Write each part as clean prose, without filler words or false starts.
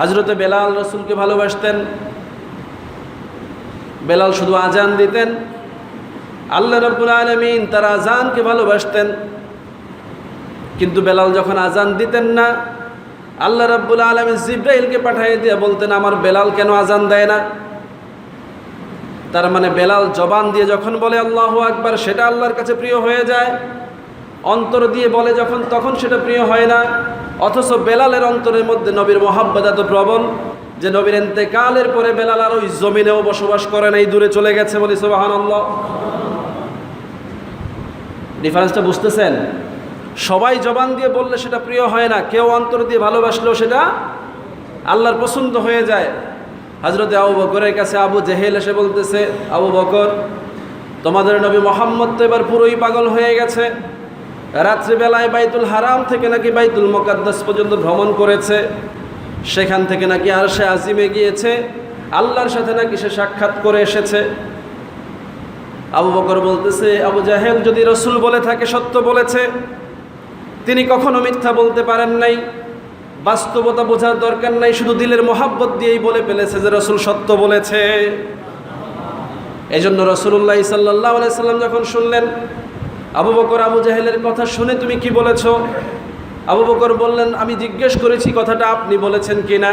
হযরতে বেলাল রাসূলকে ভালোবাসতেন। বেলাল শুধু আজান দিতেন, আল্লাহ রাব্বুল আলামিন তার আজানকে ভালোবাসতেন। কিন্তু বেলাল যখন আজান দিতেন না, আল্লাহ রাব্বুল আলামিন জিবরাইলকে পাঠিয়ে দিয়ে বলতেন, আমার বেলাল কেন আজান দেয় না? তার মানে বেলাল জবান দিয়ে যখন বলে আল্লাহু আকবার, সেটা আল্লাহর কাছে প্রিয় হয়ে যায়। অন্তর দিয়ে বলে যখন, তখন সেটা প্রিয় হয় না। অথচ বেলালের অন্তরের মধ্যে নবীর মহাব্বত এত প্রবল যে নবীর ইন্তেকালের পরে বেলাল আর ওই জমিনেও বসবাস করে নাই, দূরে চলে গেছে। বলি সুবহানাল্লাহ। ডিফারেন্সটা বুঝতেছেন? সবাই জবান দিয়ে বললে সেটা প্রিয় হয় না, কেউ অন্তর দিয়ে ভালোবাসলেও সেটা আল্লাহর পছন্দ হয়ে যায়। হযরতে আবু বকরের কাছে আবু জেহেল এসে বলতেছে, আবু বকর, তোমাদের নবী মুহাম্মদ তো এবার পুরোই পাগল হয়ে গেছে। রাত্রিবেলায় বাইতুল হারাম থেকে নাকি বাইতুল মুকাদ্দাস পর্যন্ত ভ্রমণ করেছে, সেখান থেকে নাকি আরশে আজিমে গিয়েছে, আল্লাহর সাথে নাকি সে সাক্ষাৎ করে এসেছে। আবু বকর বলতেছে, আবু জাহেল যদি রসুল বলে থাকে সত্য বলেছে, তিনি কখনো মিথ্যা বলতে পারেন নাই। বাস্তবতা বোঝার দরকার নাই, শুধু দিলের মহাব্বত দিয়েই বলে ফেলেছে যে রসুল সত্য বলেছে। এই জন্য রাসূলুল্লাহ সাল্লাল্লাহু আলাইহি সাল্লাম যখন শুনলেন আবু বকর আবু জাহেলের কথা শুনে তুমি কি বলেছো, আবু বকর বললেন, আমি জিজ্ঞেস করেছি কথাটা আপনি বলেছেন কিনা।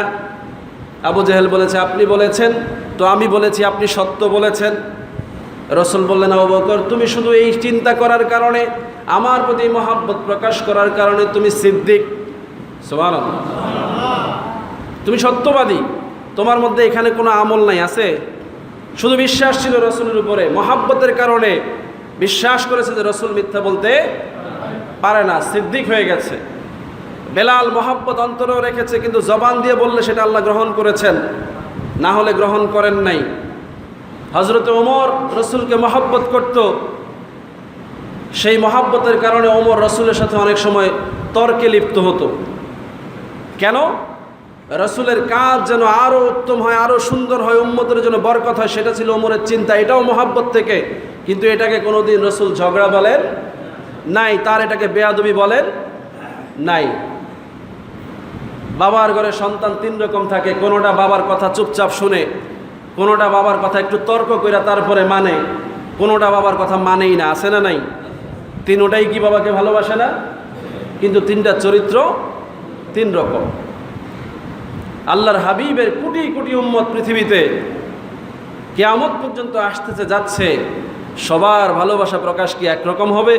আবু জাহেল বলেছে আপনি বলেছেন, তো আমি বলেছি আপনি সত্য বলেছেন। রাসূল বললেন, আবু বকর, তুমি শুধু এই চিন্তা করার কারণে, আমার প্রতি মহাব্বত প্রকাশ করার কারণে তুমি সিদ্দিক। সুবহানাল্লাহ। তুমি সত্যবাদী, তোমার মধ্যে এখানে কোনো আমল নাই, আছে শুধু বিশ্বাস ছিল রাসূলের উপরে, মহাব্বতের কারণে বিশ্বাস করেছে যে রাসূল মিথ্যা বলতে পারে না, সিদ্দিক হয়ে গেছে। বেলাল মহাব্বত অন্তরেও রেখেছে, কিন্তু জবান দিয়ে বললে সেটা আল্লাহ গ্রহণ করেছেন, না হলে গ্রহণ করেন নাই। হযরতে ওমর রাসূলকে মহাব্বত করত, সেই মহাব্বতের কারণে ওমর রাসূলের সাথে অনেক সময় তর্কে লিপ্ত হতো। কেন? রাসূলের কাজ যেন আরও উত্তম হয়, আরও সুন্দর হয়, উম্মতের জন্য বরকত হয়, সেটা ছিল ওমরের চিন্তা। এটাও মহাব্বত থেকে, কিন্তু এটাকে কোনোদিন রাসূল ঝগড়া বলেন নাই, তার এটাকে বেয়াদবি বলেন নাই। বাবার ঘরে সন্তান তিন রকম থাকে, কোনোটা বাবার কথা চুপচাপ শুনে, কোনোটা বাবার কথা একটু তর্ক করে তারপরে মানে, কোনোটা বাবার কথা মানেই না, আছে না নাই? তিনোটাই কি বাবাকে ভালোবাসে না? কিন্তু তিনটা চরিত্র তিন রকম। আল্লাহর হাবিবের কোটি কোটি উম্মত পৃথিবীতে কিয়ামত পর্যন্ত আসতেছে যাচ্ছে, সবার ভালোবাসা প্রকাশ কি একরকম হবে?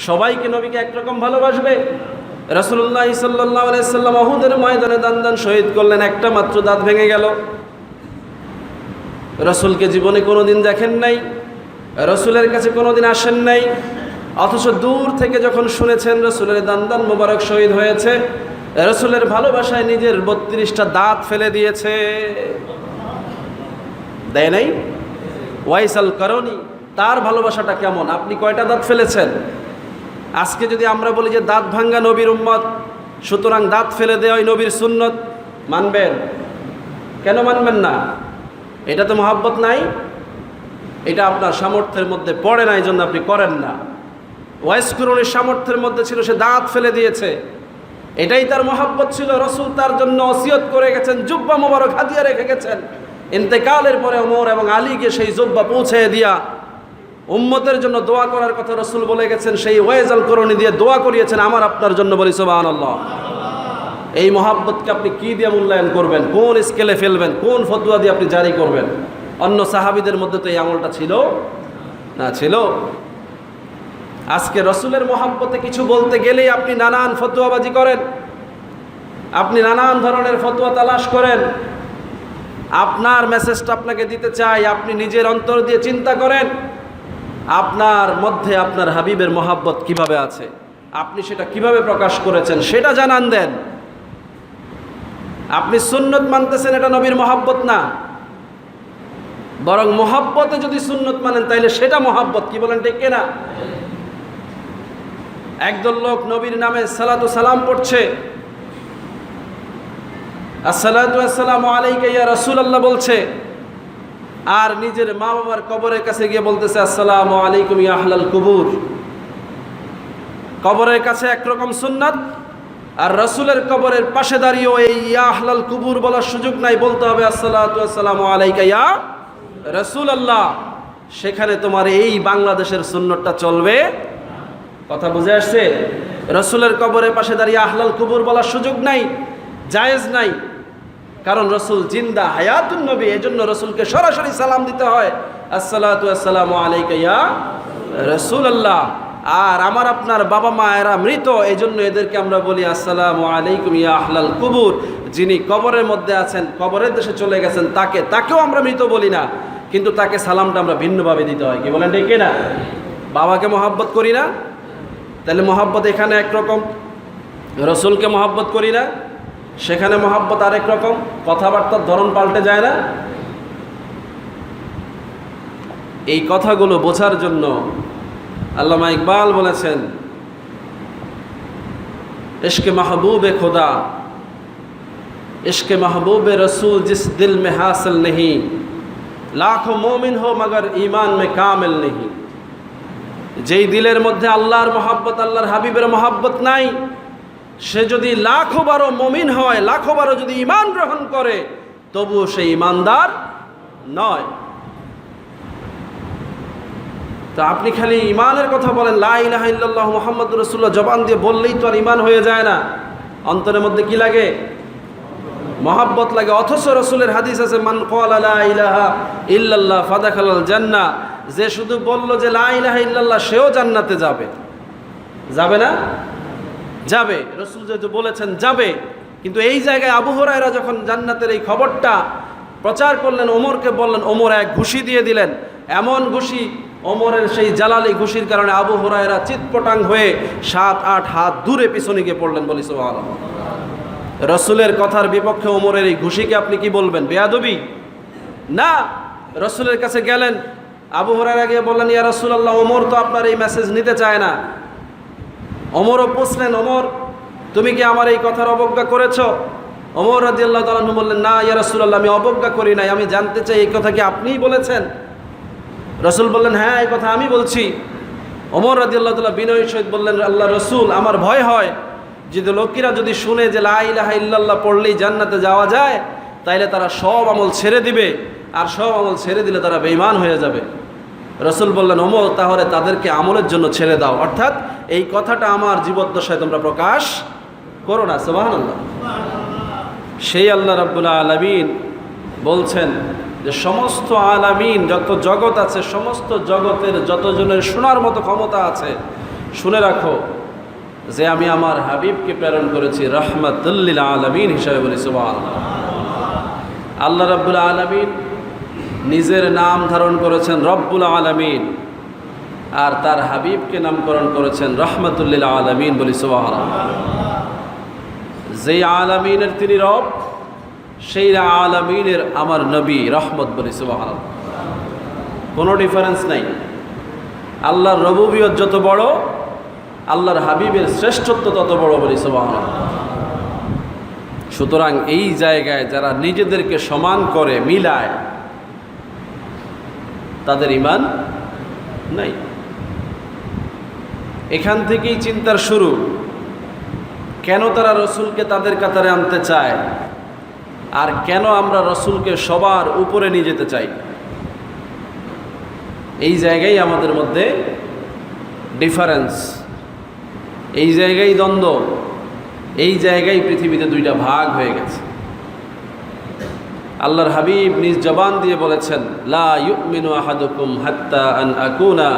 সবাইকে নবীকে একরকম ভালোবাসবে? রাসূলুল্লাহ সাল্লাল্লাহু আলাইহি সাল্লাম উহুদের ময়দানে দান শহীদ করলেন, একটা মাত্র দাঁত ভেঙে গেল। রাসূলকে জীবনে কোনোদিন দেখেন নাই, রাসূলের কাছে কোনোদিন আসেন নাই, অথচ দূর থেকে যখন শুনেছেন রাসূলের দান মোবারক শহীদ হয়েছে, রাসূলের ভালোবাসায় নিজের 32টা দাঁত ফেলে দিয়েছে। দেয় নাই? ওয়াইসাল করণী, তার ভালোবাসাটা কেমন? আপনি কয়টা দাঁত ফেলেছেন? আজকে যদি আমরা বলি যে দাঁত ভাঙ্গা নবীর উম্মত, সুতরাং দাঁত ফেলে দেওয়াই নবীর সুন্নত, মানবেন? কেন মানবেন না? এটা তো মহাব্বত নাই, এটা আপনার সামর্থ্যের মধ্যে পড়ে না, এই জন্য আপনি করেন না। ওয়াইস করণীর সামর্থ্যের মধ্যে ছিল, সে দাঁত ফেলে দিয়েছে, এটাই তার মহাব্বত ছিল। রাসূল তার জন্য ওসিয়ত করে গেছেন, জুব্বা মোবারক হাদিয়া রেখে গেছেন। ইন্তেকালের পরে ওমর এবং আলীকে সেই জুব্বা পৌঁছে দিয়া উম্মতের জন্য দোয়া করার কথা রাসূল বলে গেছেন, সেই ওয়াইজাল করণী দিয়ে দোয়া করিয়েছেন আমার আপনার জন্য। বলি সুবহানাল্লাহ। এই মহাব্বতকে আপনি কি দিয়ে মূল্যায়ন করবেন? কোন স্কেলে ফেলবেন? কোন ফতোয়া দিয়ে আপনি জারি করবেন? অন্য সাহাবীদের মধ্যে তো এই আমলটা ছিল না, ছিল। আজকে রাসূলের মহাব্বতে কিছু বলতে গেলেই আপনি নানান ফতোয়াবাজি করেন, আপনি নানান ধরনের ফতোয়া তালাশ করেন। আপনার মেসেজটা আপনাকে দিতে চাই, আপনি নিজের অন্তর দিয়ে চিন্তা করেন, আপনার মধ্যে আপনার হাবিবের মহাব্বত কিভাবে আছে, আপনি সেটা কিভাবে প্রকাশ করেছেন সেটা জানান দেন। আপনি সুন্নত মানতেছেন, এটা নবীর মহাব্বত না, বরং মহাব্বতে যদি সুন্নত মানেন তাইলে সেটা মহাব্বত। কি বলেন, ঠিক কিনা? একদল লোক নবীর নামে সালাতু সালাম পড়ছে, আসসালাতু আসসালামু আলাইকা ইয়া রাসূলুল্লাহ বলছে, আর নিজের মা বাবার কবরের কাছে গিয়ে বলতেছে আসসালামু আলাইকুম ইয়া আহলাল কুবুর। কবরের কাছে একরকম সুন্নাত, আর রাসূলের কবরের পাশে দাঁড়িয়েও এই ইয়া আহলাল কুবুর বলার সুযোগ নাই, বলতে হবে আসসালাতু ওয়াসসালামু আলাইকা ইয়া রাসূলুল্লাহ। সেখানে তোমার এই বাংলাদেশের সুন্নতটা চলবে। কথা বুঝে আসছে? রাসূলের কবরের পাশে দাঁড়িয়ে আহলাল কুবুর বলার সুযোগ নাই, জায়েজ নাই, কারণ রাসূল জিন্দা হায়াতুন নবী। এজন্য রাসূলকে সরাসরি সালাম দিতে হয়, আসসালাতু ওয়াসসালামু আলাইকা ইয়া রাসূলুল্লাহ। আর আমার আপনার বাবা মা এরা মৃত, এজন্য এদেরকে আমরা বলি আসসালামু আলাইকুম ইয়া আহলাল কুবুর। যিনি কবরের মধ্যে আছেন, কবরের দেশে চলে গেছেন, তাকেও আমরা মৃত বলি না, কিন্তু তাকে সালামটা আমরা ভিন্নভাবে দিতে হয়। কি বলেন ঠিক না? বাবাকে মহব্বত করি না, তাহলে মহব্বত এখানে একরকম, রসুলকে মহব্বত করি না, সেখানে মহব্বত আরেক রকম, কথাবার্তার ধরন পাল্টে যায় না। এই কথাগুলো বোঝার জন্য আল্লামা ইকবাল বলেছেন, ইশকে মাহবুবে খুদা इश्क महबूब रसूल जिस दिल में हासिल नहीं, लाखों मोमिन हो मगर ईमान में कामिल नहीं। যেই দিলের মধ্যে আল্লাহর মহব্বত, আল্লাহর হাবিবের মহব্বত নাই, সে যদি লাখো বারো মুমিন হয়, লাখো বারো যদি ঈমান গ্রহণ করে, তবুও সে ঈমানদার নয়। তো আপনি খালি ঈমানের কথা বলেন, লা ইলাহা ইল্লাল্লাহ মুহাম্মাদুর রাসূলুল্লাহ জবান দিয়ে বললেই তো আর ঈমান হয়ে যায় না। অন্তরের মধ্যে কি লাগে? মহব্বত লাগে। অথচ রসুলের হাদিস আছে, মান ক্বালা লা ইলাহা ইল্লাল্লাহ ফাদাখালাল জান্নাহ, যে শুধু বলল যে লা ইলাহা ইল্লাল্লাহ সেও জান্নাতে যাবে। যাবে না? যাবে। রসুল যেহেতু বলেছেন যাবে। কিন্তু এই জায়গায় আবু হুরায়রা যখন জান্নাতের এই খবরটা প্রচার করলেন, ওমরকে বললেন, ওমর এক ঘুষি দিয়ে দিলেন। এমন ঘুষি, ওমরের সেই জালালি ঘুষির কারণে আবু হুরায়রা চিৎপটাং হয়ে 7-8 হাত দূরে পিছনে গিয়ে পড়লেন। বলি সুবহানাল্লাহ। রসুলের কথার বিপক্ষে ওমরের এই ঘুষিকে আপনি কি বলবেন? বেয়াদবি না। রসুলের কাছে গেলেন, আবু হুরায়রা গিয়ে বললেন, ইয়া রাসূলুল্লাহ, ওমর তো আপনার এই মেসেজ নিতে চায় না। ওমরও পুছলেন, ওমর তুমি কি আমার এই কথার অবজ্ঞা করেছো? ওমর রাদিয়াল্লাহু তাআলা আনহু বললেন, না ইয়া রাসূলুল্লাহ, আমি অবজ্ঞা করি নাই, আমি জানতে চাই এই কথা কি আপনিই বলেছেন? রসুল বললেন, হ্যাঁ এই কথা আমি বলছি। ওমর রাদিয়াল্লাহু তাআলা বিনয়ের সহিত বললেন, আল্লাহ রসুল, আমার ভয় হয় যদি লোকেরা যদি শুনে যে লা ইলাহা ইল্লাল্লাহ পড়লেই জান্নাতে যাওয়া যায়, তাইলে তারা সব আমল ছেড়ে দিবে, আর সব আমল ছেড়ে দিলে তারা বেঈমান হয়ে যাবে। রসুল বললেন, ওমর তাহলে তাদেরকে আমলের জন্য ছেড়ে দাও, অর্থাৎ এই কথাটা আমার জীবদ্দশায় তোমরা প্রকাশ করো না। সুবহানাল্লাহ। সেই আল্লাহ রাব্বুল আলামিন বলছেন যে সমস্ত আলামিন, যত জগৎ আছে, সমস্ত জগতের যতজনের শোনার মতো ক্ষমতা আছে, শুনে রাখো যে আমি আমার হাবিবকে প্রেরণ করেছি রাহমাতুল লিল আলামিন হিসাবে। বলি সুবহানাল্লাহ। আল্লাহ রাব্বুল আলামিন নিজের নাম ধারণ করেছেন রব্বুল আলামিন, আর তার হাবিবকে নামকরণ করেছেন রাহমাতুল লিল আলামিন। বলি সুবহানাল্লাহ। যেই আলামিনের তিনি রব, সেই আলামিনের আমার নবী রহমত। বলি সুবহানাল্লাহ। কোনো ডিফারেন্স নাই। আল্লাহর রবুবিয়ত যত বড়, আল্লাহর হাবিবের শ্রেষ্ঠত্ব তত বড়। বলি সুবহানাল্লাহ। সুতরাং এই জায়গায় যারা নিজেদেরকে সমান করে, মিলায়, তাদের ঈমান নাই। এখান থেকেই চিন্তার শুরু। কেন তারা রসুলকে তাদের কাতারে আনতে চায়, আর কেন আমরা রসুলকে সবার উপরে নিয়ে যেতে চাই? এই জায়গায় আমাদের মধ্যে ডিফারেন্স, এই জায়গায় দ্বন্দ্ব, এই জায়গায় পৃথিবীতে দুইটা ভাগ হয়ে গেছে। আল্লাহর হাবিব নিজ জবান দিয়ে বলেছেন, লা ইউমিনু আহাদুকুম হাত্তা আন আকুনা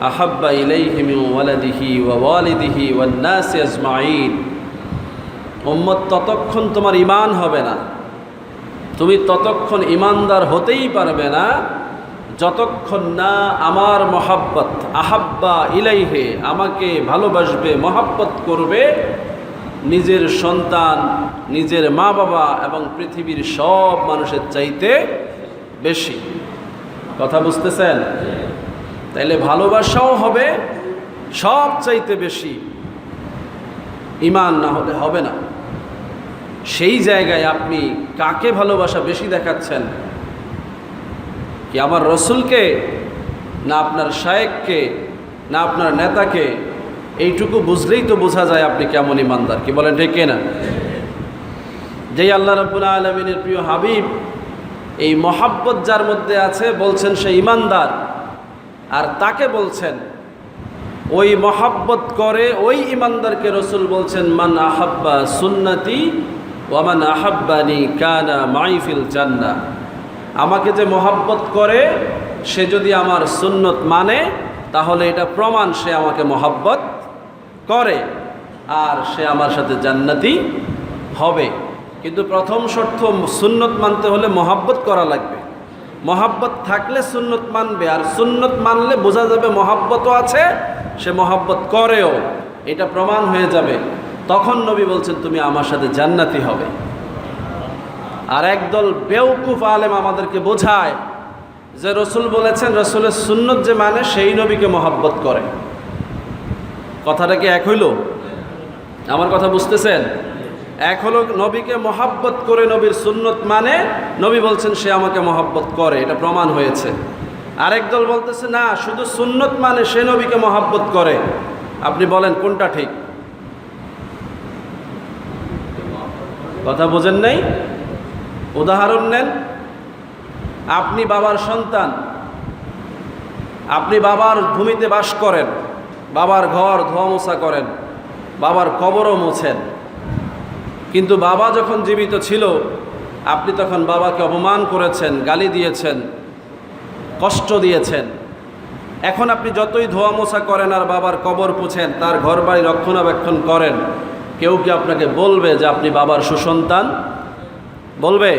আহাব্বা ইলাইহি মিন ওয়ালাদিহি ওয়া ওয়ালিদিহি ওয়ান নাসি আজমাইন। উম্মত, ততক্ষণ তোমার ঈমান হবে না, তুমি ততক্ষণ ঈমানদার হতেই পারবে না যতক্ষণ না আমার মহাব্বত, আহাব্বা ইলাইহি, আমাকে ভালোবাসবে, মহাব্বত করবে নিজের সন্তান, নিজের মা বাবা এবং পৃথিবীর সব মানুষের চাইতে বেশি। কথা বুঝতেছেন? তাইলে ভালোবাসাও হবে সব চাইতে বেশি, ঈমান না হলে হবে না। সেই জায়গায় আপনি কাকে ভালোবাসা বেশি দেখাচ্ছেন? কি আমার রসুলকে, না আপনার শায়েখকে, না আপনার নেতাকে, এইটুকু বুঝলেই তো বোঝা যায় আপনি কেমন ইমানদার। কি বলেন ঠিক না? যেই আল্লাহ রাব্বুল আলামিনের প্রিয় হাবিব, এই মহাব্বত যার মধ্যে আছে বলছেন সে ইমানদার। আর তাকে বলছেন ওই মহাব্বত করে ওই ইমানদারকে রসুল বলছেন মান আহাব্বা সুন্নতি ওয়া মান আহাব্বানি কানা মাই ফিল জান্নাহ। আমাকে যে মহাব্বত করে সে যদি আমার সুন্নত মানে তাহলে এটা প্রমাণ সে আমাকে মহাব্বত করে আর সে আমার সাথে জান্নাতি হবে। কিন্তু প্রথম শর্ত সুন্নত মানতে হলে মহাব্বত করা লাগবে। মহাব্বত থাকলে সুন্নত মানবে, আর সুন্নত মানলে বোঝা যাবে মহাব্বতও আছে, সে মহাব্বত করেও, এটা প্রমাণ হয়ে যাবে। তখন নবী বলছেন তুমি আমার সাথে জান্নাতি হবে। আর একদল বেওকুফ আলেম আমাদেরকে বোঝায় যে রসুল বলেছেন রসুলের সুন্নত যে মানে সেই নবীকে মহাব্বত করে। কথাটা কি এক হইল? আমার কথা বুঝতেছেন? এক হলো নবীকে মহাব্বত করে নবীর সুন্নত মানে নবী বলছেন সে আমাকে মহাব্বত করে, এটা প্রমাণ হয়েছে। আরেক দল বলতেছে না, শুধু সুন্নত মানে সে নবীকে মহাব্বত করে। আপনি বলেন কোনটা ঠিক? কথা বোঝেন নাই? উদাহরণ নেন, আপনি বাবার সন্তান, আপনি বাবার ভূমিতে বাস করেন, বাবার ঘর ধোয়া মোছা করেন, বাবার কবরও মোছেন, কিন্তু বাবা যখন জীবিত ছিল আপনি তখন বাবাকে অপমান করেছেন, গালি দিয়েছেন, কষ্ট দিয়েছেন। এখন আপনি যতই ধোয়া মোছা করেন আর বাবার কবর পুছেন, তার ঘর বাড়ি রক্ষণাবেক্ষণ করেন, কেউ কি আপনাকে বলবে যে আপনি বাবার সুসন্তান? বলবে?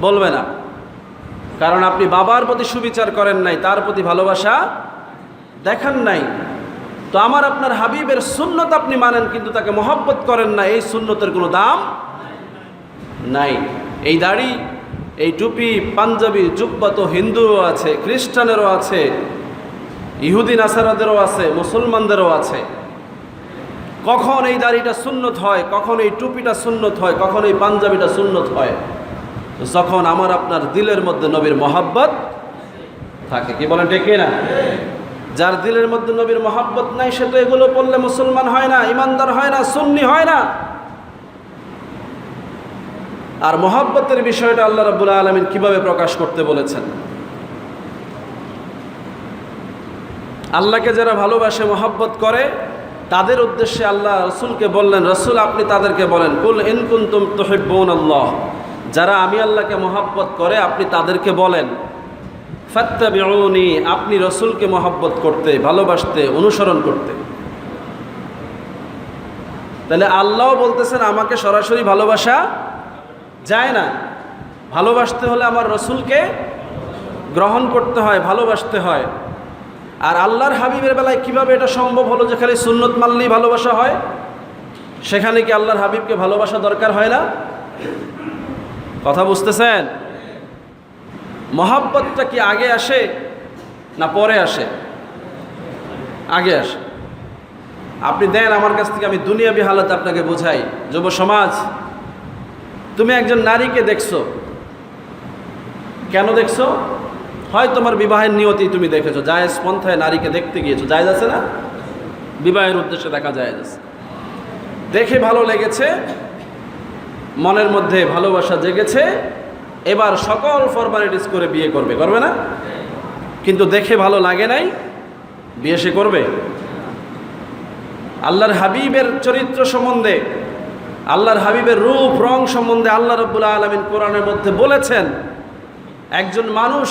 বলবে না। কারণ আপনি বাবার প্রতি সুবিচার করেন নাই, তার প্রতি ভালোবাসা দেখান নাই। তো আমার আপনার হাবিবের সুন্নত আপনি মানেন কিন্তু তাকে মহব্বত করেন না, এই সুন্নতের কোনো দাম নাই। এই দাড়ি, এই টুপি, পাঞ্জাবি, জুব্বা তো হিন্দুরও আছে, খ্রিস্টানেরও আছে, ইহুদি নাসারাদেরও আছে, মুসলমানদেরও আছে। কখন এই দাড়িটা সুন্নত হয়, কখন এই টুপিটা সুন্নত হয়, কখন এই পাঞ্জাবিটা সুন্নত হয়? যখন আমার আপনার দিলের মধ্যে নবীর মহাব্বত থাকে। কি বলেন ঠিক না? যার দিলের মধ্যে নবীর মহাব্বত নাই সে তো এগুলো পড়লে মুসলমান হয় না, ইমানদার হয় না, সুন্নি হয় না। আর মহাব্বতের বিষয়টা আল্লাহ রাব্বুল আলামিন কিভাবে প্রকাশ করতে বলেছেন? আল্লাহকে যারা ভালোবাসে, মহাব্বত করে, তাদের উদ্দেশ্যে আল্লাহ রসুলকে বললেন, রসুল আপনি তাদেরকে বলেন কুল ইন কুনতুম তুহিব্বুনাল্লাহ, যারা আমি আল্লাহকে মহাব্বত করে আপনি তাদেরকে বলেন ফাত্তাবিউনি, আপনি রসুলকে মহাব্বত করতে, ভালোবাসতে, অনুসরণ করতে। তাহলে আল্লাহ বলতেছেন আমাকে সরাসরি ভালোবাসা যায় না, ভালোবাসতে হলে আমার রসুলকে গ্রহণ করতে হয়, ভালোবাসতে হয়। আর আল্লাহর হাবিবের বেলায় কিভাবে এটা সম্ভব হলো যে খালি সুন্নত মানলেই ভালোবাসা হয়? সেখানে কি আল্লাহর হাবিবকে ভালোবাসা দরকার হয় না? কথা বুঝতেছেন? মহাব্বতটা কি আগে আসে না পরে আসে? আগে আসে। আপনি দেন আমার কাছ থেকে, আমি দুনিয়াবি হালত আপনাকে বোঝাই। যুব সমাজ, তুমি একজন নারীকে দেখছো, কেন দেখছো? হয় তোমার বিবাহের নিয়তি তুমি দেখেছো, জায়েজ পন্থায় নারীকে দেখতে গিয়েছো, জায়েজ আছে না? বিবাহের উদ্দেশ্যে দেখা জায়েজ আছে। দেখে ভালো লেগেছে, মনের মধ্যে ভালোবাসা জেগেছে, এবার সকল ফরমালিটিস করে বিয়ে করবে, করবে না? কিন্তু দেখে ভালো লাগে নাই, বিয়ে সে করবে? আল্লাহর হাবিবের চরিত্র সম্বন্ধে, আল্লাহর হাবিবের রূপ রং সম্বন্ধে আল্লাহ রাব্বুল আলামিন কোরআনের মধ্যে বলেছেন, একজন মানুষ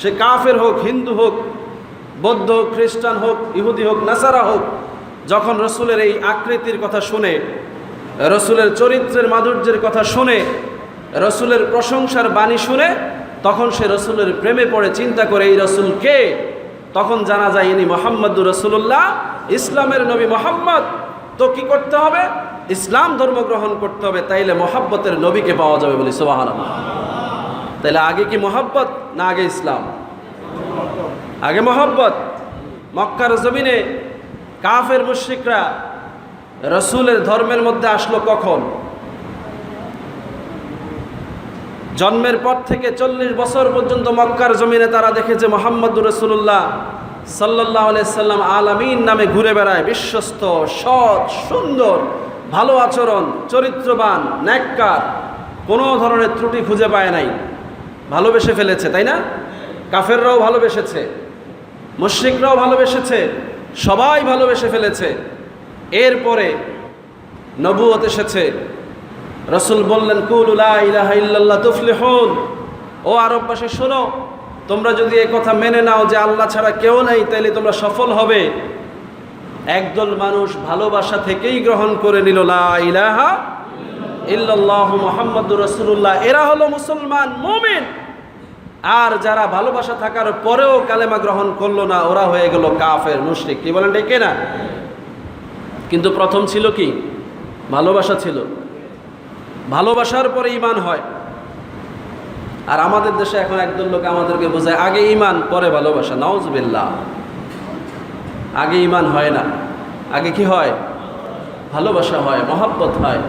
সে কাফের হোক, হিন্দু হোক, বৌদ্ধ হোক, খ্রিস্টান হোক, ইহুদি হোক, নাসারা হোক, যখন রসুলের এই আকৃতির কথা শুনে, রসুলের চরিত্রের মাধুর্যের কথা শুনে, রসুলের প্রশংসার বাণী শুনে, তখন সে রসুলের প্রেমে পড়ে, চিন্তা করে এই রসুল কে? তখন জানা যায় ইনি মুহাম্মদুর রাসূলুল্লাহ, ইসলামের নবী মুহাম্মদ। তো কি করতে হবে? ইসলাম ধর্ম গ্রহণ করতে হবে, তাইলে মহাব্বতের নবীকে পাওয়া যাবে। বলি সুবহানাল্লাহ। তাহলে আগে কি মহাব্বত না আগে ইসলাম? আগে মহাব্বত। মক্কার জমিনে কাফের মুশরিকরা রসুলের ধর্মের মধ্যে আসলো কখন? জন্মের পর থেকে 40 বছর পর্যন্ত মক্কার জমিনে তারা দেখেছে মুহাম্মদুর রাসূলুল্লাহ সাল্লাল্লাহু আলাইহি সাল্লাম আলামিন নামে ঘুরে বেড়ায়, বিশ্বস্ত, সৎ, সুন্দর, ভালো আচরণ, চরিত্রবান, নেককার, কোনো ধরনের ত্রুটি খুঁজে পায় নাই, ভালোবেসে ফেলেছে, তাই না? কাফেররাও ভালোবেসেছে, মুশরিকরাও ভালোবেসেছে, সবাই ভালোবেসে ফেলেছে। এরপরে নবুয়ত এসেছে, রাসূল বললেন কুলু লা ইলাহা ইল্লাল্লাহ তুফলিহুন, ও আরববাসী শোনো, তোমরা যদি এই কথা মেনে নাও যে আল্লাহ ছাড়া কেউ নাই, তাইলে তোমরা সফল হবে। একদল মানুষ ভালোবাসা থেকেই গ্রহণ করে নিল লা ইলাহা ইল্লাল্লাহু মুহাম্মাদুর রাসূলুল্লাহ, এরা হলো মুসলমান, মুমিন। আর যারা ভালোবাসা থাকার পরেও কালেমা গ্রহণ করলো না, ওরা হয়ে গেল কাফের, মুশরিক। কি বলেন, ঠিক না? কিন্তু প্রথম ছিল কি? ভালোবাসা ছিল। ভালোবাসার পরে ঈমান হয়। আর আমাদের দেশে এখন একদল লোক আমাদেরকে বোঝায় আগে ঈমান পরে ভালোবাসা। নাউজুবিল্লাহ। আগে ঈমান হয় না, আগে কি হয়? ভালোবাসা হয়, মহব্বত হয়।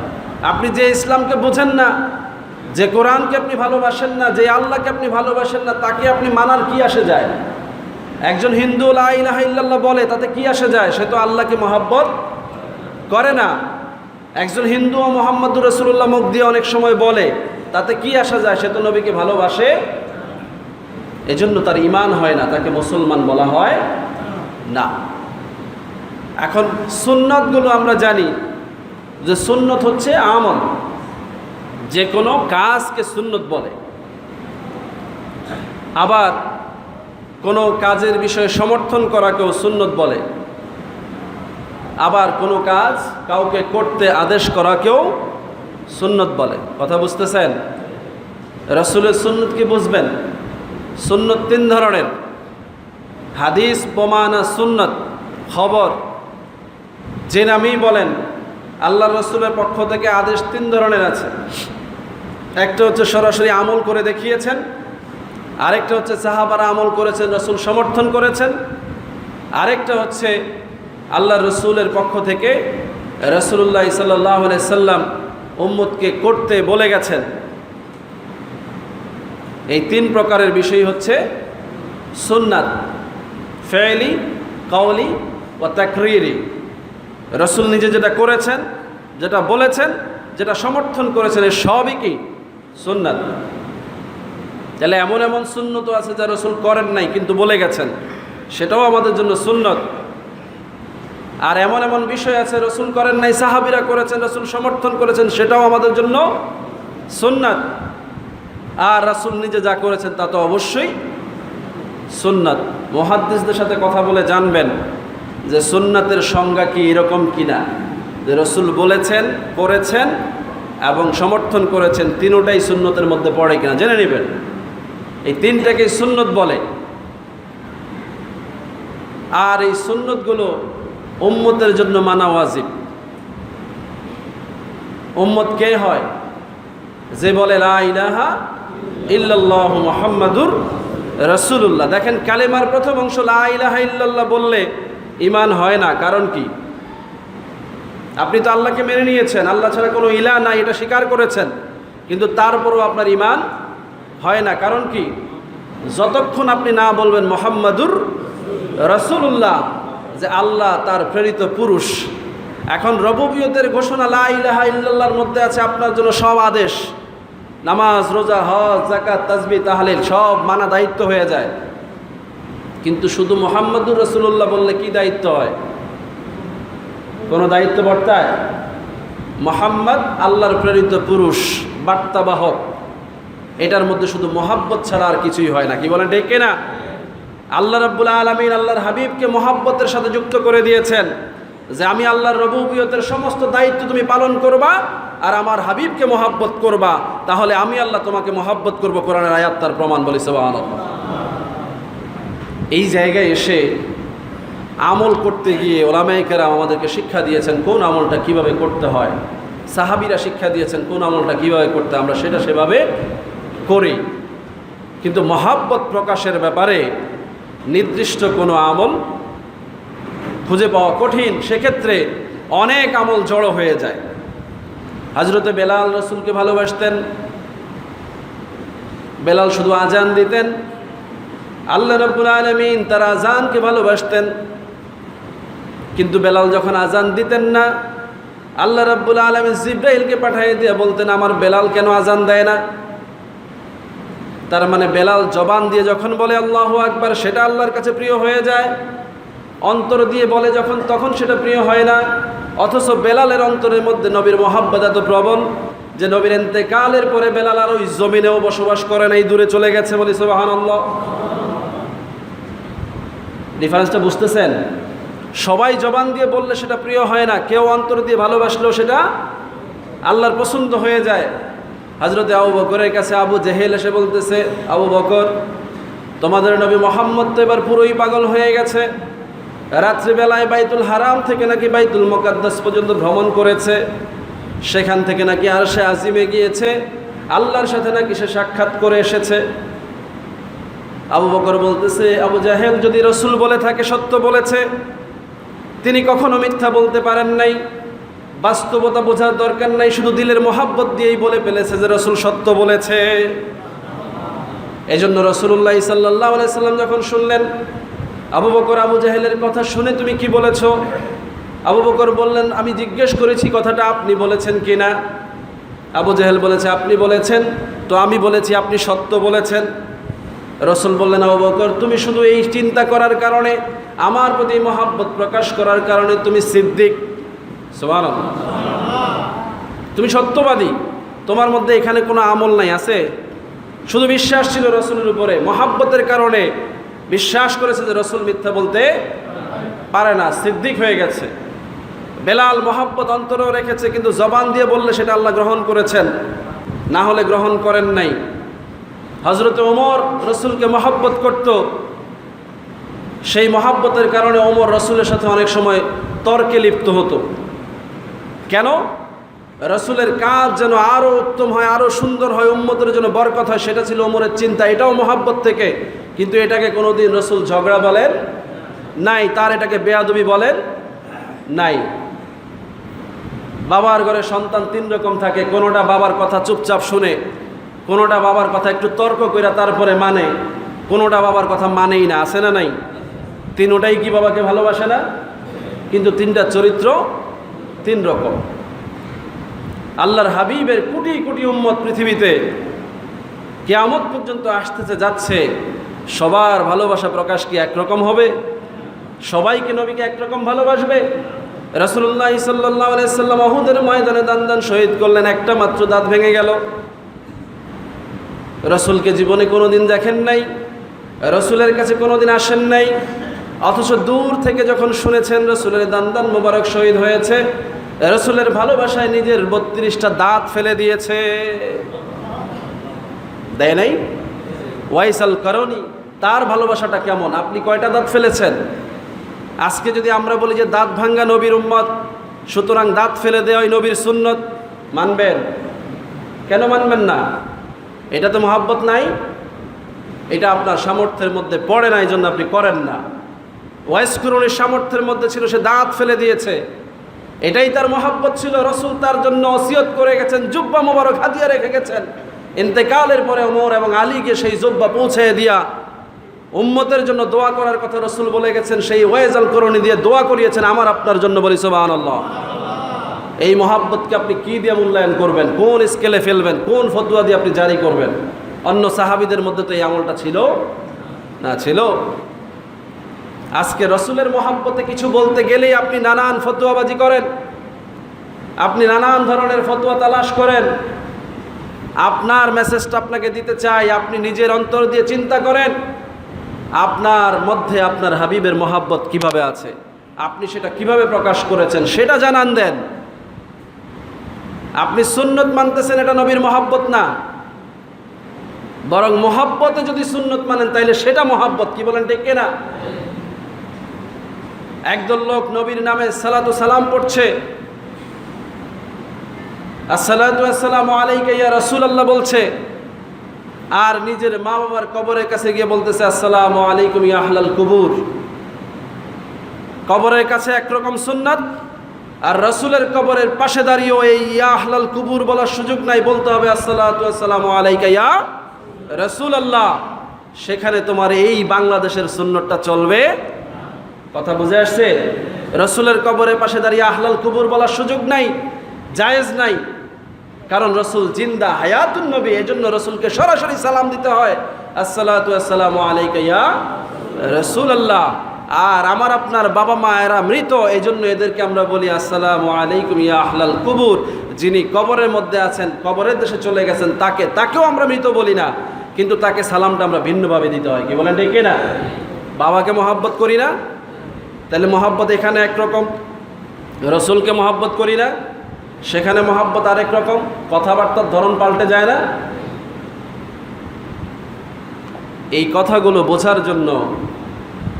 আপনি যে ইসলামকে বোঝেন না, যে কোরআনকে আপনি ভালোবাসেন না, যে আল্লাহকে আপনি ভালোবাসেন না, তাকে আপনি মানার কি আসে যায়? একজন হিন্দু লা ইলাহা ইল্লাল্লাহ বলে, তাতে কি আসে যায়? সে তো আল্লাহকে মহব্বত করে না। একজন হিন্দু ও মুহাম্মাদুর রাসূলুল্লাহ মুখ দিয়ে অনেক সময় বলে, তাতে কি আসা যায়? সে তো নবীকে ভালোবাসে, এজন্য তার ঈমান হয় না, তাকে মুসলমান বলা হয় না। এখন সুন্নতগুলো আমরা জানি যে সুন্নত হচ্ছে আমল, যে কোনো কাজকে সুন্নত বলে। আবার কোনো কাজের বিষয়ে সমর্থন করাকেও সুন্নত বলে। আবার কোনো কাজ কাউকে করতে আদেশ করাকেও সুন্নত বলে। কথা বুঝতেছেন? রাসূলের সুন্নত কি বুঝবেন? সুন্নত তিন ধরনের: হাদিস, প্রমাণ আর সুন্নত, খবর। যে নামেই বলেন, আল্লাহ রাসূলের পক্ষ থেকে আদেশ তিন ধরনের আছে। একটা হচ্ছে সরাসরি আমল করে দেখিয়েছেন, আরেকটা হচ্ছে সাহাবারা আমল করেছেন, রাসূল সমর্থন করেছেন, আরেকটা হচ্ছে আল্লাহ রসুলের পক্ষ থেকে রাসূলুল্লাহ সাল্লাল্লাহু আলাইহি সাল্লাম উম্মতকে করতে বলে গেছেন। এই তিন প্রকারের বিষয় হচ্ছে সুন্নাত: ফেয়লি, কওলি ও তাকরীরি। রাসূল নিজে যেটা করেছেন, যেটা বলেছেন, যেটা সমর্থন করেছেন, এই সবই কি? সুন্নাত। তাহলে এমন এমন সুন্নত আছে যা রাসূল করেন নাই কিন্তু বলে গেছেন, সেটাও আমাদের জন্য সুন্নত। আর এমন এমন বিষয় আছে রাসূল করেন নাই, সাহাবীরা করেছেন, রাসূল সমর্থন করেছেন, সেটাও আমাদের জন্য সুন্নাত। আর রাসূল নিজে যা করেছেন তা তো অবশ্যই সুন্নাত। মুহাদ্দিসদের সাথে কথা বলে জানবেন যে সুন্নাতের সংজ্ঞা কি, এরকম কিনা, যে রাসূল বলেছেন, করেছেন এবং সমর্থন করেছেন, তিনটাই সুন্নতের মধ্যে পড়ে কিনা জেনে নেবেন। এই তিনটাকেই সুন্নত বলে। আর এই সুন্নতগুলো উম্মতের জন্য মানা ওয়াজিব। উম্মত কে হয়? যে বলে লা ইলাহা ইল্লাল্লাহু মুহাম্মাদুর রাসূলুল্লাহ। দেখেন, কালেমার প্রথম অংশ লা ইলাহা ইল্লাল্লাহ বললে ঈমান হয় না। কারণ কি? আপনি তো আল্লাহকে মেনে নিয়েছেন, আল্লাহ ছাড়া কোনো ইলাহ নাই, এটা স্বীকার করেছেন, কিন্তু তারপরেও আপনার ঈমান হয় না। কারণ কি? যতক্ষণ আপনি না বলবেন মুহাম্মাদুর রাসূলুল্লাহ, যে আল্লাহ তার প্রেরিত পুরুষ। এখন রবুবিয়তের ঘোষণা লা ইলাহা ইল্লাল্লাহর মধ্যে আছে আপনার জন্য সব আদেশ, নামাজ, রোজা, হজ, যাকাত, তাসবিহ, তাহলিল সব মানা দায়িত্ব হয়ে যায়। কিন্তু শুধু মুহাম্মাদুর রাসূলুল্লাহ বললে কি দায়িত্ব হয়? কোনো দায়িত্ব বর্তায়? মুহাম্মদ আল্লাহর প্রেরিত পুরুষ, বার্তাবাহক, এটার মধ্যে শুধু মহাব্বত ছাড়া আর কিছুই হয় না। কি বলেন, ঠিক না? আল্লাহ রাব্বুল আলামিন আল্লাহর হাবিবকে মহাব্বতের সাথে যুক্ত করে দিয়েছেন, যে আমি আল্লাহর রবুবিয়তের সমস্ত দায়িত্ব তুমি পালন করবা আর আমার হাবিবকে মহাব্বত করবা, তাহলে আমি আল্লাহ তোমাকে মহাব্বত করব। কোরআনের আয়াত তার প্রমাণ, বলি সুবহানাল্লাহ। এই জায়গায় এসে আমল করতে গিয়ে ওলামায়ে কেরাম আমাদেরকে শিক্ষা দিয়েছেন কোন আমলটা কিভাবে করতে হয়। সাহাবীরা শিক্ষা দিয়েছেন কোন আমলটা কিভাবে করতে, আমরা সেটা সেভাবে করি। কিন্তু মহাব্বত প্রকাশের ব্যাপারে নির্দিষ্ট কোনো আমল খুঁজে পাওয়া কঠিন। সেক্ষেত্রে অনেক আমল জড়ো হয়ে যায়। হযরতে বেলাল রাসূলকে ভালোবাসতেন। বেলাল শুধু আজান দিতেন, আল্লাহ রাব্বুল আলামিন তার আজানকে ভালোবাসতেন, কিন্তু বেলাল যখন আজান দিতেন না, আল্লাহ রাব্বুল আলামিন জিবরাইলকে পাঠিয়ে দিয়ে বলতেন, আমার বেলাল কেন আজান দেয় না? তার মানে বেলাল জবান দিয়ে যখন বলে আল্লাহু আকবার, সেটা আল্লাহর কাছে প্রিয় হয়ে যায়, অন্তর দিয়ে বলে যখন, তখন সেটা প্রিয় হয় না। অথচ বেলালের অন্তরের মধ্যে নবীর মহাব্বত এত প্রবল যে নবীর ইন্তেকালের পরে বেলাল আর ওই জমিনেও বসবাস করে নাই, দূরে চলে গেছে। বলি সুবহানাল্লাহ। ডিফারেন্সটা বুঝতেছেন? সবাই জবান দিয়ে বললে সেটা প্রিয় হয় না, কেউ অন্তর দিয়ে ভালোবাসলেও সেটা আল্লাহর পছন্দ হয়ে যায়। হযরতে আবু বকরের কাছে আবু জেহেল এসে বলতেছে, আবু বকর, তোমাদের নবী মুহাম্মদ তো এবার পুরোই পাগল হয়ে গেছে, রাত্রিবেলায় বাইতুল হারাম থেকে নাকি বাইতুল মুকাদ্দাস পর্যন্ত ভ্রমণ করেছে, সেখান থেকে নাকি আরশে আজিমে গিয়েছে, আল্লাহর সাথে নাকি সে সাক্ষাৎ করে এসেছে। আবু বকর বলতেছে, আবু জাহেল যদি রসুল বলে থাকে সত্য বলেছে, তিনি কখনো মিথ্যা বলতে পারেন নাই, বাস্তবতা বোঝার দরকার নাই, শুধু দিলের মোহাব্বত দিয়েই বলে ফেলেছে যে রসুল সত্য বলেছে। এই জন্য রসুল্লাহ সাল্লাল্লাহু আলাইহি সাল্লাম যখন শুনলেন আবু বকর আবু জাহেলের কথা শুনে তুমি কি বলেছ, আবু বকর বললেন, আমি জিজ্ঞেস করেছি কথাটা আপনি বলেছেন কিনা। আবু জাহেল বলেছে আপনি বলেছেন, তো আমি বলেছি আপনি সত্য বলেছেন। রসুল বললেন, আবু বকর, তুমি শুধু এই চিন্তা করার কারণে, আমার প্রতি মহাব্বত প্রকাশ করার কারণে তুমি সিদ্দিক, সুবহানাল্লাহ, তুমি সত্যবাদী, তোমার মধ্যে এখানে কোনো আমল নাই, আছে শুধু বিশ্বাস ছিল রসুলের উপরে, মহাব্বতের কারণে বিশ্বাস করেছে যে রসুল মিথ্যা বলতে পারে না, সিদ্দিক হয়ে গেছে। বেলাল মহাব্বত অন্তরেও রেখেছে, কিন্তু জবান দিয়ে বললে সেটা আল্লাহ গ্রহণ করেছেন, না হলে গ্রহণ করেন নাই। হযরতে ওমর রসুলকে মহাব্বত করত, সেই মহাব্বতের কারণে ওমর রসুলের সাথে অনেক সময় তর্কে লিপ্ত হতো। কেন? রসুলের কাজ যেন আরও উত্তম হয়, আরও সুন্দর হয়, উম্মতের জন্য বরকত হয়, সেটা ছিল ওমরের চিন্তা। এটাও মহাব্বত থেকে, কিন্তু এটাকে কোনোদিন রসুল ঝগড়া বলেন নাই, তার এটাকে বেয়াদবি বলেন নাই। বাবার ঘরে সন্তান তিন রকম থাকে, কোনোটা বাবার কথা চুপচাপ শুনে, কোনোটা বাবার কথা একটু তর্ক করে তারপরে মানে, কোনোটা বাবার কথা মানেই না, আছে না নাই? তিনটাই কি বাবাকে ভালোবাসে না? কিন্তু তিনটা চরিত্র তিন রকম। আল্লাহর হাবিবের কোটি কোটি উম্মত পৃথিবীতে কিয়ামত পর্যন্ত আসতেছে যাচ্ছে, সবার ভালোবাসা প্রকাশ কি একরকম হবে? সবাইকে নবীকে একরকম ভালোবাসবে? রাসূলুল্লাহ সাল্লাল্লাহু আলাইহি সাল্লাম উহুদের ময়দানে দান শহীদ করলেন, একটা মাত্র দাঁত ভেঙে গেল। রসুলকে জীবনে কোনোদিন দেখেন নাই, রসুলের কাছে কোনোদিন আসেন নাই, অথচ দূর থেকে যখন শুনেছেন রসুলের দান মোবারক শহীদ হয়েছে, রসুলের ভালোবাসায় নিজের 32টা দাঁত ফেলে দিয়েছে। দেয় নাই? ওয়াইসাল করনি, তার ভালোবাসাটা কেমন? আপনি কয়টা দাঁত ফেলেছেন? আজকে যদি আমরা বলি যে দাঁত ভাঙ্গা নবীর উম্মত, সুতরাং দাঁত ফেলে দেওয়াই নবীর সুন্নত, মানবেন? কেন মানবেন না? এটা তো মহাব্বত নাই, এটা আপনার সামর্থ্যের মধ্যে পড়ে না, এই জন্য আপনি করেন না। ওয়াইস কুরুনের সামর্থ্যের মধ্যে ছিল, সে দাঁত ফেলে দিয়েছে, এটাই তার মহাব্বত ছিল। রসুল তার জন্য ওসিয়ত করে গেছেন, জুব্বা মোবারক হাদিয়া রেখে গেছেন, ইন্তেকালের পরে ওমর এবং আলীকে সেই জুব্বা পৌঁছে দিয়া উম্মতের জন্য দোয়া করার কথা রসুল বলে গেছেন, সেই ওয়াইজাল করণী দিয়ে দোয়া করিয়েছেন আমার আপনার জন্য। বলি সুবহানাল্লাহ। এই মহাব্বতকে আপনি কি দিয়ে মূল্যায়ন করবেন? কোন স্কেলে ফেলবেন? কোন ফতোয়া দিয়ে আপনি জারি করবেন? অন্য সাহাবীদের মধ্যে তো এই আমলটা ছিল না, ছিল? আজকে রসুলের মহাব্বতে কিছু বলতে গেলেই আপনি নানান ফতোয়াবাজি করেন, আপনি নানান ধরনের ফতোয়া তালাশ করেন। আপনার মেসেজটা আপনাকে দিতে চাই, আপনি নিজের অন্তর দিয়ে চিন্তা করেন, আপনার মধ্যে আপনার হাবিবের মহাব্বত কিভাবে আছে, আপনি সেটা কিভাবে প্রকাশ করেছেন, সেটা জানান দেন। আপনি সুন্নত মানতেছেন, এটা নবীর মহাব্বত না, বরং মহাব্বতে যদি সুন্নত মানেন তাইলে সেটা মহাব্বত। কি বলেন, ঠিক কিনা? একদল লোক নবীর নামে সালাতু সালাম পড়ছে, আসসালাতু আসসালামু আলাইকা ইয়া রাসূলুল্লাহ বলছে, আর নিজের মা বাবার কবরের কাছে গিয়ে বলতেছে আসসালামু আলাইকুম ইয়া আহলাল কুবুর। কবরের কাছে একরকম সুন্নাত, আর রাসূলের কবরের পাশে দাঁড়িয়েও এই ইয়া আহলাল কুবুর বলার সুযোগ নাই, বলতে হবে আসসালাতু আসসালামু আলাইকা ইয়া রাসূলুল্লাহ। সেখানে তোমার এই বাংলাদেশের সুন্নতটা চলবে। কথা বুঝে আসছে? রসুলের কবরের পাশে দাঁড়িয়ে আহলাল কুবুর বলার সুযোগ নাই, জায়েজ নাই। কারণ রসুল জিন্দা হায়াতুন নবী, এজন্য রসুলকে সরাসরি সালাম দিতে হয়, আসসালাতু আসসালামু আলাইকা ইয়া রাসূলুল্লাহ। আর আমার আপনার বাবা মা এরা মৃত, এই জন্য এদেরকে আমরা বলি আসসালামু আলাইকুম ইয়া আহলাল কুবুর। যিনি কবরের মধ্যে আছেন, কবরের দেশে চলে গেছেন, তাকেও আমরা মৃত বলি না, কিন্তু তাকে সালামটা আমরা ভিন্নভাবে দিতে হয়। কি বলেন ঠিক না? বাবাকে মহব্বত করি না, তাহলে মহব্বত এখানে একরকম। রসুলকে মহব্বত করি না, সেখানে মহব্বত আরেক রকম। কথাবার্তার ধরন পাল্টে যায় না। এই কথাগুলো বোঝার জন্য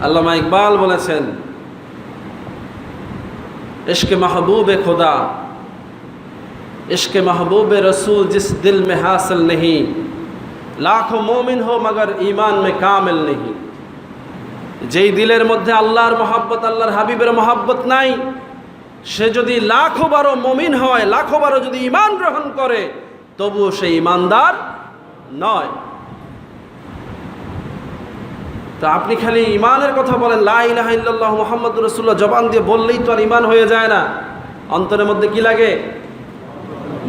আল্লামা ইকবাল বলেছেন, ইশকে মাহবুবে খুদা, ইশকে মাহবুবে রসুল জিস দিল में हासिल नहीं, लाखों मोमिन हो मगर ईमान में कामिल नहीं। যেই দিলের মধ্যে আল্লাহর মহব্বত, আল্লাহর হাবিবের মহব্বত নাই, সে যদি লাখো বারো মুমিন হয়, লাখো বারো যদি ঈমান গ্রহণ করে, তবুও সে ঈমানদার নয়। তো আপনি খালি ঈমানের কথা বলেন, লা ইলাহা ইল্লাল্লাহু মুহাম্মাদুর রাসূলুল্লাহ, জবান দিয়ে বললেই তো আর ঈমান হয়ে যায় না। অন্তরের মধ্যে কি লাগে?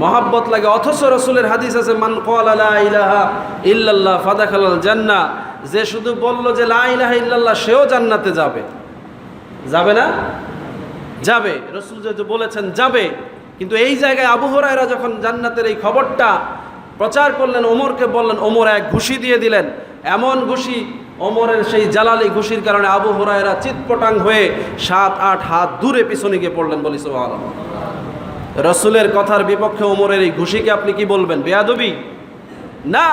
মহব্বত লাগে। অথচ রসুলের হাদিস আছে, মান ক্বালা লা ইলাহা ইল্লাল্লাহ ফাদাখালাল জান্নাহ, যে শুধু বলল যে লা ইলাহা ইল্লাল্লাহ, সেও জান্নাতে যাবে। যাবে না? যাবে। রসুল যেহেতু বলেছেন যাবে। কিন্তু এই জায়গায় আবু হুরায়রা যখন জান্নাতের এই খবরটা প্রচার করলেন, ওমরকে বললেন, ওমর এক ঘুষি দিয়ে দিলেন। এমন ঘুষি, ওমরের সেই জালালি ঘুষির কারণে আবু হুরায়রা চিৎপটাং হয়ে 7-8 হাত দূরে পিছনে গিয়ে পড়লেন। বলি সুবহানাল্লাহ। রসুলের কথার বিপক্ষে ওমরের এই ঘুষিকে আপনি কি বলবেন? বেয়াদবি না।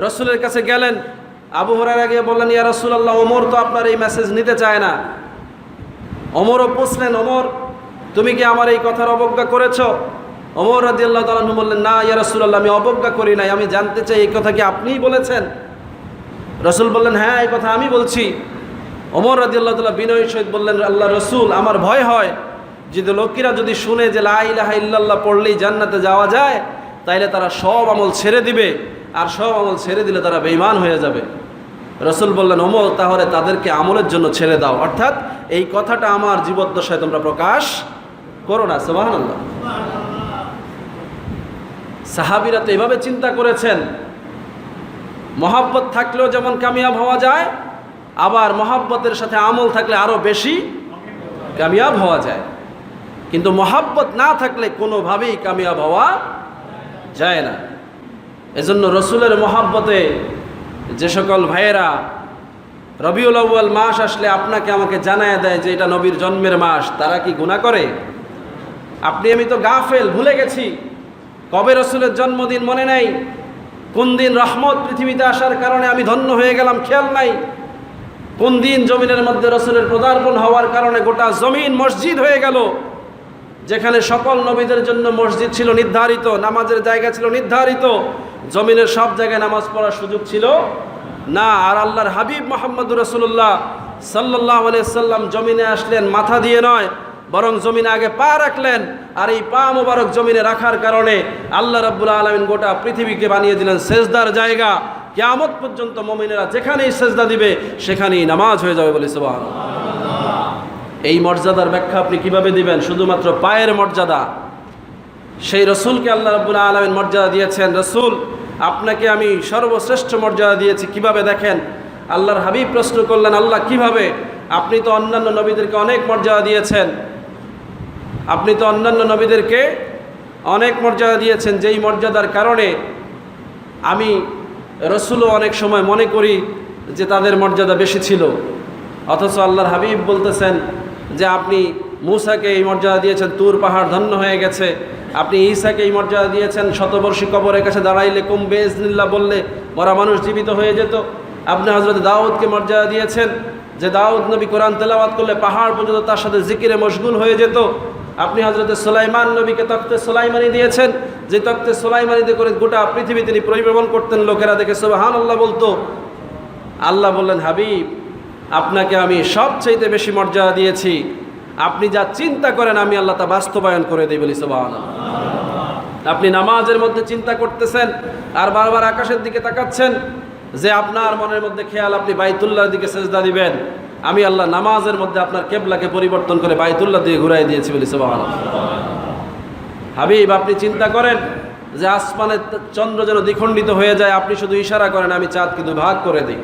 রসুলের কাছে গেলেন, আবু হুরায়রা গিয়ে বললেন, ইয়া রাসূলুল্লাহ, ওমর তো আপনার এই মেসেজ নিতে চায় না। ওমরও পুছলেন, ওমর তুমি কি আমার এই কথার অবজ্ঞা করেছো? ওমর রাদিয়াল্লাহু তাআলা আনহু বললেন, না ইয়া রাসূলুল্লাহ, আমি অবজ্ঞা করি নাই, আমি জানতে চাই এই কথা কি আপনিই বলেছেন? রসুল বললেন, হ্যাঁ, এই কথা আমি বলছি। ওমর রাদিয়াল্লাহু তাআলা বিনয়ের সহিত বললেন, আল্লাহ রসুল, আমার ভয় হয় যদি লোকেরা যদি শুনে যে লা ইলাহা ইল্লাল্লাহ পড়লেই জান্নাতে যাওয়া যায়, তাইলে তারা সব আমল ছেড়ে দিবে, আর সব আমল ছেড়ে দিলে তারা বেঈমান হয়ে যাবে। রসুল বললেন, ওমর, তাহলে তাদেরকে আমলের জন্য ছেড়ে দাও, অর্থাৎ এই কথাটা আমার জীবদ্দশায় তোমরা প্রকাশ করো না। সুবহানাল্লাহ। সাহাবীরা তো এভাবে চিন্তা করেছেন, মহব্বত থাকলেও যেমন কামিয়াব হওয়া যায়, আবার মহব্বতের সাথে আমল থাকলে আরো বেশি কামিয়াব হওয়া যায়। কিন্তু মহব্বত না থাকলে কোনোভাবেই কামিয়াব হওয়া যায় না। এজন্য রসুলের মহব্বতে যে সকল ভাইয়েরা রবিউল আউয়াল মাস আসলে আপনাকে আমাকে জানায় দেয় যে এটা নবীর জন্মের মাস, তারা কি গুনাহ করে? আপনি আমি তো গাফেল, ভুলে গেছি কবে রসুলের জন্মদিন মনে নাই, কোন দিন রহমত পৃথিবীতে আসার কারণে আমি ধন্য হয়ে গেলাম খেয়াল নাই, কোন দিন জমিনের মধ্যে রসুলের পদার্পণ হওয়ার কারণে গোটা জমিন মসজিদ হয়ে গেল, যেখানে সকল নবীদের জন্য মসজিদ ছিল নির্ধারিত, নামাজের জায়গা ছিল নির্ধারিত, জমিনের সব জায়গায় নামাজ পড়ার সুযোগ ছিল না। আর আল্লাহর হাবিব মুহাম্মদুর রাসূলুল্লাহ সাল্লাল্লাহু আলাইহি সাল্লাম জমিনে আসলেন মাথা দিয়ে নয়, বরং জমিনে আগে পা রাখলেন। আর এই পা মোবারক জমিনে রাখার কারণে আল্লাহ রাব্বুল আলামিন গোটা পৃথিবীকে বানিয়ে দিলেন সেজদার জায়গা। কিয়ামত পর্যন্ত মুমিনেরা যেখানেই সেজদা দিবে সেখানেই নামাজ হয়ে যাবে। বলি সুবহানাল্লাহ। এই মর্যাদার ব্যাখ্যা আপনি কিভাবে দিবেন? শুধুমাত্র পায়ের মর্যাদা। সেই রসুলকে আল্লাহ রাব্বুল আলামিন মর্যাদা দিয়েছেন। রসুল, আপনাকে আমি সর্বশ্রেষ্ঠ মর্যাদা দিয়েছি, কিভাবে দেখেন? আল্লাহর হাবিব প্রশ্ন করলেন, আল্লাহ কিভাবে? আপনি তো অন্যান্য নবীদেরকে অনেক মর্যাদা দিয়েছেন, আপনি তো অন্যান্য নবীদেরকে অনেক মর্যাদা দিয়েছেন, যেই মর্যাদার কারণে আমি রসুলও অনেক সময় মনে করি যে তাদের মর্যাদা বেশি ছিল। অথচ আল্লাহর হাবিব বলতেছেন যে আপনি মূসাকে এই মর্যাদা দিয়েছেন, তুর পাহাড় ধন্য হয়ে গেছে। আপনি ঈসাকে এই মর্যাদা দিয়েছেন, শতবর্ষী কবরের কাছে দাঁড়াইলে কুম বেইজনিল্লাহ বললে মরা মানুষ জীবিত হয়ে যেত। আপনি হযরত দাউদকে মর্যাদা দিয়েছেন যে দাউদ নবী কোরআন তেলাওয়াত করলে পাহাড় পর্যন্ত তার সাথে জিকিরে মশগুল হয়ে যেত। আপনি হযরত সুলাইমান নবীকে তখতে সুলাইমানি দিয়েছেন, যে তখতে সুলাইমানিতে করে গোটা পৃথিবী তিনি পরিভ্রমণ করতেন, লোকেরা দেখে সুবহানাল্লাহ বলতো। আল্লাহ বললেন, হাবিব, আপনাকে আমি সবচাইতে বেশি মর্যাদা দিয়েছি, আপনি যা চিন্তা করেন আমি আল্লাহ তা বাস্তবায়ন করে দিই। বলি সুবহানাল্লাহ। আপনি নামাজের মধ্যে চিন্তা করতেছেন আর বারবার আকাশের দিকে তাকাচ্ছেন, যে আপনার মনের মধ্যে খেয়াল আপনি বাইতুল্লাহর দিকে সেজদা দিবেন, আমি আল্লাহ নামাজের মধ্যে আপনার কেবলাকে পরিবর্তন করে বাইতুল্লাহ দিয়ে ঘুরাই দিয়েছি বলি সুবহানাল্লাহ। হাবিব, আপনি চিন্তা করেন যে আসমানের চন্দ্র যেন দ্বিখণ্ডিত হয়ে যায়, আপনি শুধু ইশারা করেন, আমি চাঁদকে দুই ভাগ করে দিই।